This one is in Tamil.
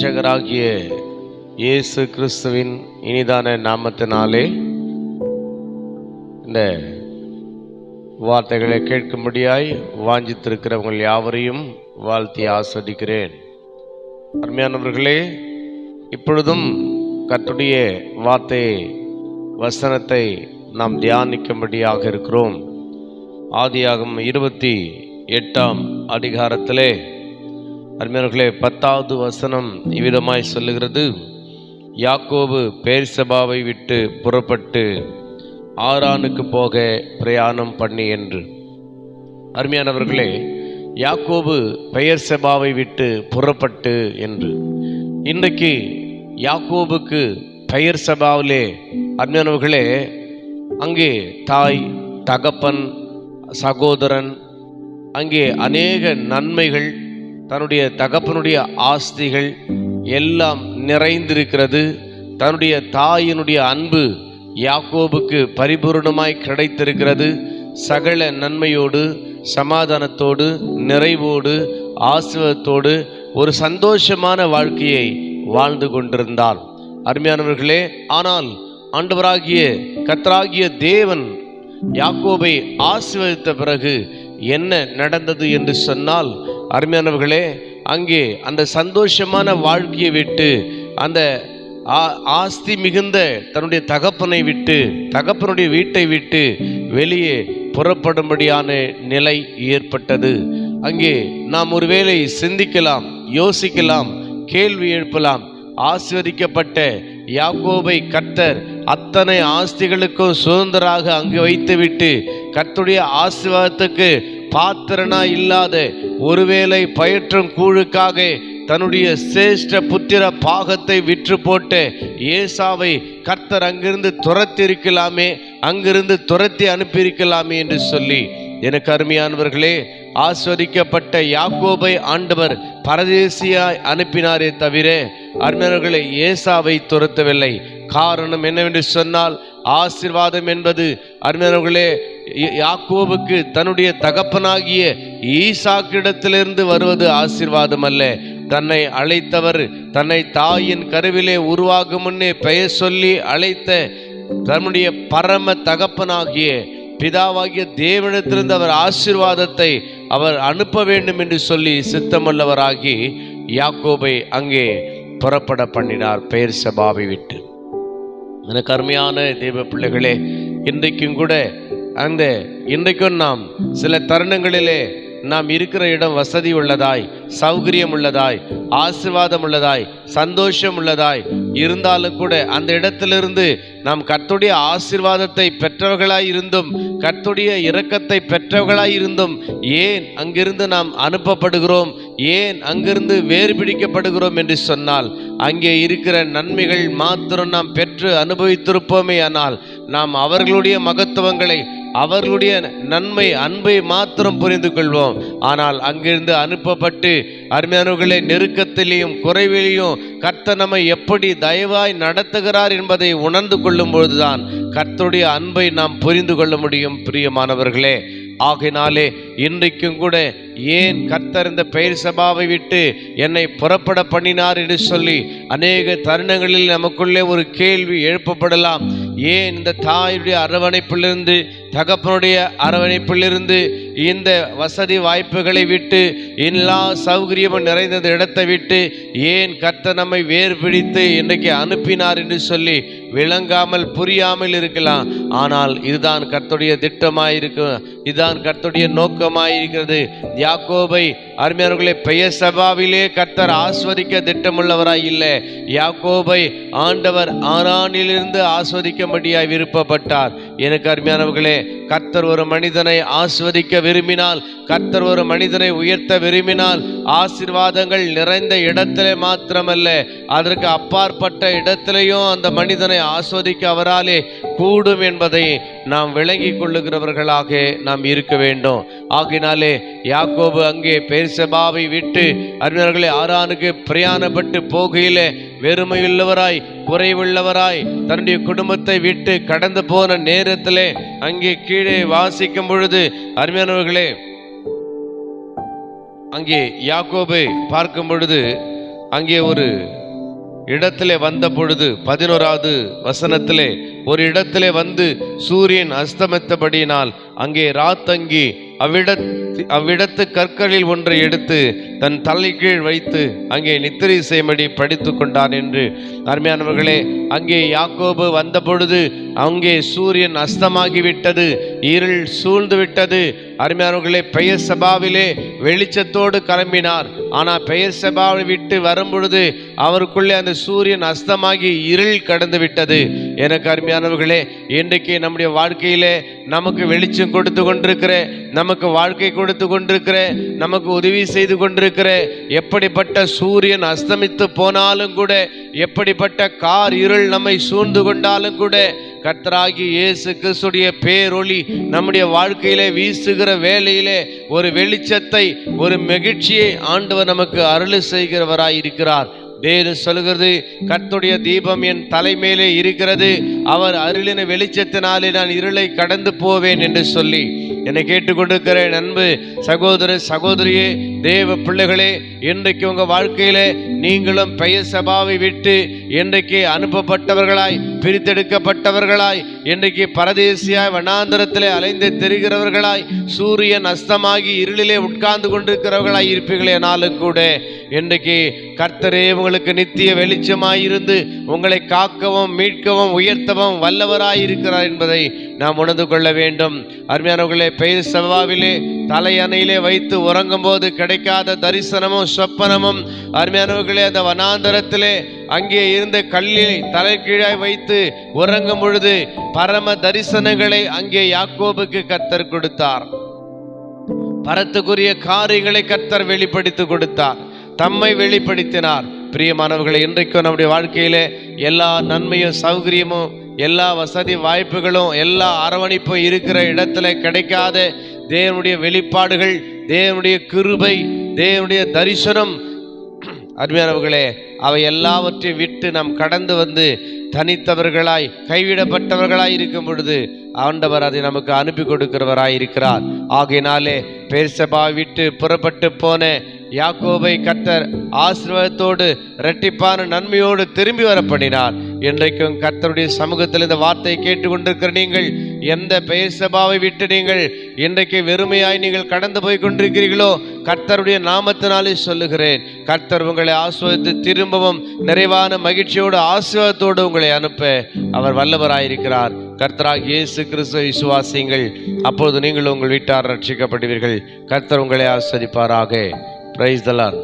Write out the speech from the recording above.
இரட்சகராகிய இயேசு கிறிஸ்துவின் இனிதான நாமத்தினாலே இந்த வார்த்தைகளை கேட்கும்படியாய் வாஞ்சித்திருக்கிறவங்கள் யாவரையும் வாழ்த்தி ஆஸ்வதிக்கிறேன். அருமையானவர்களே, இப்பொழுதும் கர்த்தருடைய வார்த்தையை வசனத்தை நாம் தியானிக்கும்படியாக இருக்கிறோம். ஆதியாகமம் 28ஆம் அதிகாரத்திலே அருமையானவர்களே 10வது வசனம் இவ்விதமாய் சொல்லுகிறது: யாக்கோபு பெயர்செபாவை விட்டு புறப்பட்டு ஆரானுக்கு போக பிரயாணம் பண்ணி என்று. அருமையானவர்களே, யாக்கோபு பெயர்செபாவை விட்டு புறப்பட்டு என்று. இன்றைக்கு யாக்கோபுக்கு பெயர்செபாவிலே அருமையானவர்களே அங்கே தாய், தகப்பன், சகோதரன், அங்கே அநேக நன்மைகள், தன்னுடைய தகப்பனுடைய ஆஸ்திகள் எல்லாம் நிறைந்திருக்கிறது. தன்னுடைய தாயினுடைய அன்பு யாக்கோபுக்கு பரிபூர்ணமாய் கிடைத்திருக்கிறது. சகல நன்மையோடு, சமாதானத்தோடு, நிறைவோடு, ஆசீர்வாதத்தோடு ஒரு சந்தோஷமான வாழ்க்கையை வாழ்ந்து கொண்டிருந்தார். அருமையானவர்களே, ஆனால் ஆண்டவராகிய கர்த்தராகிய தேவன் யாக்கோபை ஆசீர்வதித்த பிறகு என்ன நடந்தது என்று சொன்னால், அருமையானவர்களே, அங்கே அந்த சந்தோஷமான வாழ்க்கையை விட்டு, அந்த ஆஸ்தி மிகுந்த தன்னுடைய தகப்பனை விட்டு, தகப்பனுடைய வீட்டை விட்டு வெளியே புறப்படும்படியான நிலை ஏற்பட்டது. அங்கே நாம் ஒருவேளை சிந்திக்கலாம், யோசிக்கலாம், கேள்வி எழுப்பலாம். ஆசீர்வதிக்கப்பட்ட யாக்கோபை கர்த்தர் அத்தனை ஆஸ்திகளுக்கும் சுதந்திராக அங்கு வைத்துவிட்டு கர்த்தருடைய ஆசீர்வாதத்துக்கு பாத்திரனா இல்லாத, ஒருவேளை பயிற்றும் கூழுக்காக தன்னுடைய சிரேஷ்ட புத்திர பாகத்தை விற்று போட்ட ஏசாவை கர்த்தர் அங்கிருந்து துரத்திருக்கலாமே, அங்கிருந்து துரத்தி அனுப்பியிருக்கலாமே என்று சொல்லி, எனக்கு அருமையானவர்களே, ஆஸ்வதிக்கப்பட்ட யாக்கோபை ஆண்டவர் பரதேசியாய் அனுப்பினாரே தவிர அருமையானவர்களே ஏசாவை துரத்தவில்லை. காரணம் என்னவென்று சொன்னால், ஆசீர்வாதம் என்பது அருமையானவர்களே யாக்கோபுக்கு தன்னுடைய தகப்பனாகிய ஈசாக்கிடத்திலிருந்து வருவது ஆசீர்வாதம் அல்ல. தன்னை அழைத்தவர், தன்னை தாயின் கருவிலே உருவாகும் முன்னே பெயர் சொல்லி அழைத்த தன்னுடைய பரம தகப்பனாகிய பிதாவாகிய தேவனிடத்திலிருந்து அவர் ஆசீர்வாதத்தை அவர் அனுப்ப வேண்டும் என்று சொல்லி சித்தமுள்ளவராகி யாக்கோபை அங்கே புறப்பட பண்ணினார் பெயர்செபாவை விட்டு. எனக்கு அருமையான தேவ பிள்ளைகளே, இன்றைக்கும் கூட இன்றைக்கும் நாம் சில தருணங்களிலே நாம் இருக்கிற இடம் வசதி உள்ளதாய், சௌகரியம் உள்ளதாய், ஆசீர்வாதம் உள்ளதாய், சந்தோஷம் உள்ளதாய் இருந்தாலும் கூட அந்த இடத்திலிருந்து நாம் கர்த்தருடைய ஆசீர்வாதத்தை பெற்றவர்களாய் இருந்தும், கர்த்தருடைய இரக்கத்தை பெற்றவர்களாய் இருந்தும் ஏன் அங்கிருந்து நாம் அனுப்பப்படுகிறோம், ஏன் அங்கிருந்து வேறு பிடிக்கப்படுகிறோம் என்று சொன்னால், அங்கே இருக்கிற நன்மைகள் மாத்திரம் நாம் பெற்று அனுபவித்திருப்போமே, ஆனால் நாம் அவர்களுடைய மகத்துவங்களை, அவர்களுடைய நன்மை, அன்பை மாத்திரம் புரிந்து கொள்வோம். ஆனால் அங்கிருந்து அனுப்பப்பட்டு அருமையானவர்களே நெருக்கத்திலேயும் குறைவிலையும் கர்த்தர் நம்மை எப்படி தயவாய் நடத்துகிறார் என்பதை உணர்ந்து கொள்ளும் பொழுதுதான் கர்த்தருடைய அன்பை நாம் புரிந்து கொள்ள முடியும். பிரியமானவர்களே, ஆகையினாலே இன்றைக்கும் கூட ஏன் கர்த்தர் இந்த பெயர்செபாவை விட்டு என்னை புறப்பட பண்ணினார் என்று சொல்லி அநேக தருணங்களில் நமக்குள்ளே ஒரு கேள்வி எழுப்பப்படலாம். ஏன் இந்த தாயுடைய அரவணைப்பிலிருந்து, தகப்பனுடைய அரவணைப்பிலிருந்து, இந்த வசதி வாய்ப்புகளை விட்டு, எல்லா சௌகரியமும் நிறைந்த இடத்தை விட்டு ஏன் கர்த்தர் நம்மை வேறு பிடித்து இன்றைக்கு அனுப்பினார் என்று சொல்லி விளங்காமல், புரியாமல் இருக்கலாம். ஆனால் இதுதான் கர்த்தருடைய திட்டமாயிருக்கும், இதுதான் கர்த்தருடைய நோக்கமாயிருக்கிறது. யாக்கோபை அருமையானவர்களே பெயர்செபாவிலே கர்த்தர் ஆஸ்வதிக்க திட்டமுள்ளவராய் இல்லை. யாக்கோபை ஆண்டவர் ஆரானிலிருந்து ஆஸ்வதிக்கும்படியாய் விருப்பப்பட்டார். எனக்கு அருமையானவர்களே, கர்த்தர் ஒரு மனிதனை ஆஸ்வதிக்க விரும்பினால், கர்த்தர் ஒரு மனிதனை உயர்த்த விரும்பினால், ஆசீர்வாதங்கள் நிறைந்த இடத்திலே மாத்திரமல்ல, அதற்கு அப்பாற்பட்ட இடத்திலேயும் அந்த மனிதனை ஆஸ்வதிக்க அவராலே கூடும் என்பதை நாம் விளங்கி கொள்ளுகிறவர்களாக நாம் இருக்க வேண்டும். ஆகினாலே யாக்கோபு அங்கே பெயர்செபாவை விட்டு அருமையானவர்களே ஆரானுக்கு பிரயாணப்பட்டு போகையிலே வெறுமையுள்ளவராய், குறைவுள்ளவராய் தன்னுடைய குடும்பத்தை விட்டு கடந்து போன நேரத்திலே அங்கே கீழே வாசிக்கும் பொழுது அருமையானவர்களே அங்கே யாக்கோபை பார்க்கும் பொழுது அங்கே ஒரு இடத்திலே வந்த பொழுது 11வது வசனத்திலே ஒரு இடத்திலே வந்து சூரியன் அஸ்தமித்தபடியினால் அங்கே ராத்தங்கி அவ்விடத்து கற்களில் ஒன்றை எடுத்து தன் தலை கீழ் வைத்து அங்கே நித்திரை செய்யும்படி படித்து கொண்டான் என்று. அருமையானவர்களே, அங்கே யாக்கோபு வந்த பொழுது அங்கே சூரியன் அஸ்தமாகிவிட்டது, இருள் சூழ்ந்து விட்டது. அருமையானவர்களே, பெயர் சபாவிலே வெளிச்சத்தோடு கிளம்பினார். ஆனால் பெயர் சபாவை விட்டு வரும்பொழுது அவருக்குள்ளே அந்த சூரியன் அஸ்தமாகி இருள் கடந்து விட்டது. எனக்கு அருமையானவர்களே, இன்றைக்கு நம்முடைய வாழ்க்கையிலே நமக்கு வெளிச்சம் கொடுத்து கொண்டிருக்கிற, நமக்கு வாழ்க்கை கொடுத்து கொண்டிருக்கிற, நமக்கு உதவி செய்து கொண்டிருக்கிற, எப்படிப்பட்ட சூரியன் அஸ்தமித்து போனாலும் கூட, எப்படிப்பட்ட கார் இருள் நம்மை சூழ்ந்து கொண்டாலும் கூட, கர்த்தராகிய இயேசு கிறிஸ்துடைய பேரொளி நம்முடைய வாழ்க்கையிலே வீசுகிற வேளையிலே ஒரு வெளிச்சத்தை, ஒரு மகிழ்ச்சியை ஆண்டவர் நமக்கு அருள் செய்கிறவராய் இருக்கிறார். வேதம் சொல்கிறது, கர்த்தருடைய தீபம் என் தலைமையிலே இருக்கிறது, அவர் அருளின வெளிச்சத்தினாலே நான் இருளை கடந்து போவேன் என்று சொல்லி என்னை கேட்டுக்கொண்டிருக்கிற அன்பு சகோதர சகோதரியே, தேவ பிள்ளைகளே, இன்றைக்கு உங்க வாழ்க்கையிலே நீங்களும் பெயர் சபாவை விட்டு இன்றைக்கு அனுப்பப்பட்டவர்களாய், பிரித்தெடுக்கப்பட்டவர்களாய், இன்றைக்கு பரதேசியாய் வனாந்தரத்திலே அலைந்து தெரிகிறவர்களாய், சூரியன் அஸ்தமாகி இருளிலே உட்கார்ந்து கொண்டிருக்கிறவர்களாய் இருப்பீர்களேனாலும் கூட இன்றைக்கு கர்த்தரே உங்களுக்கு நித்திய வெளிச்சமாயிருந்து உங்களை காக்கவும் மீட்கவும் உயர்த்தவும் வல்லவராய் இருக்கிறார் என்பதை நாம் உணர்ந்து கொள்ள வேண்டும். அருமையானவர்களே, பெயர் சபாவிலே தலையணையிலே வைத்து உறங்கும் போது கிடைக்காத தரிசனமும் சொப்பனமும், அருமையானவர்களே, அந்த வனாந்தரத்திலே அங்கே இருந்த கல்லில் தலைகீழாய் வைத்து உறங்கும் பொழுது பரம தரிசனங்களை அங்கே யாக்கோபுக்கு கர்த்தர் கொடுத்தார். பரத்துக்குரிய காரியங்களை கர்த்தர் வெளிப்படுத்தி கொடுத்தார், தம்மை வெளிப்படுத்தினார். பிரியமானவர்களை, இன்றைக்கும் நம்முடைய வாழ்க்கையிலே எல்லா நன்மையும் சௌகரியமும் எல்லா வசதி வாய்ப்புகளும் எல்லா அரவணைப்பும் இருக்கிற இடத்துல கிடைக்காத தேவனுடைய வெளிப்பாடுகள், தேவனுடைய கிருபை, தேவனுடைய தரிசனம், அருமையானவர்களே, அவை எல்லாவற்றையும் விட்டு நாம் கடந்து வந்து தனித்தவர்களாய் கைவிடப்பட்டவர்களாய் இருக்கும் பொழுது ஆண்டவர் அதை நமக்கு அனுப்பி கொடுக்கிறவராய் இருக்கிறார். ஆகையினாலே பெர்சபா விட்டு புறப்பட்டு போன யாக்கோபை கர்த்தர் ஆசீர்வாதத்தோடு இரட்டிப்பான நன்மையோடு திரும்பி வர பண்ணினார். இன்றைக்கும் கர்த்தருடைய சமூகத்தில் இந்த வார்த்தையை கேட்டுக்கொண்டிருக்கிற நீங்கள், எந்த பெர்சபாவை விட்டு நீங்கள் இன்றைக்கு வெறுமையாய் நீங்கள் கடந்து போய் கொண்டிருக்கிறீர்களோ, கர்த்தருடைய நாமத்தினாலே சொல்லுகிறேன், கர்த்தர் உங்களை ஆசீர்வதித்து திரும்பவும் நிறைவான மகிழ்ச்சியோடு ஆசீர்வாதத்தோடு உங்களை அனுப்ப அவர் வல்லவராயிருக்கிறார். கர்த்தராகிய இயேசு கிறிஸ்துவை விசுவாசியுங்கள், அப்போது நீங்கள் உங்கள் வீட்டார் ரட்சிக்கப்படுவீர்கள். கர்த்தர் உங்களை ஆசீர்வதிப்பாராக. Praise the Lord.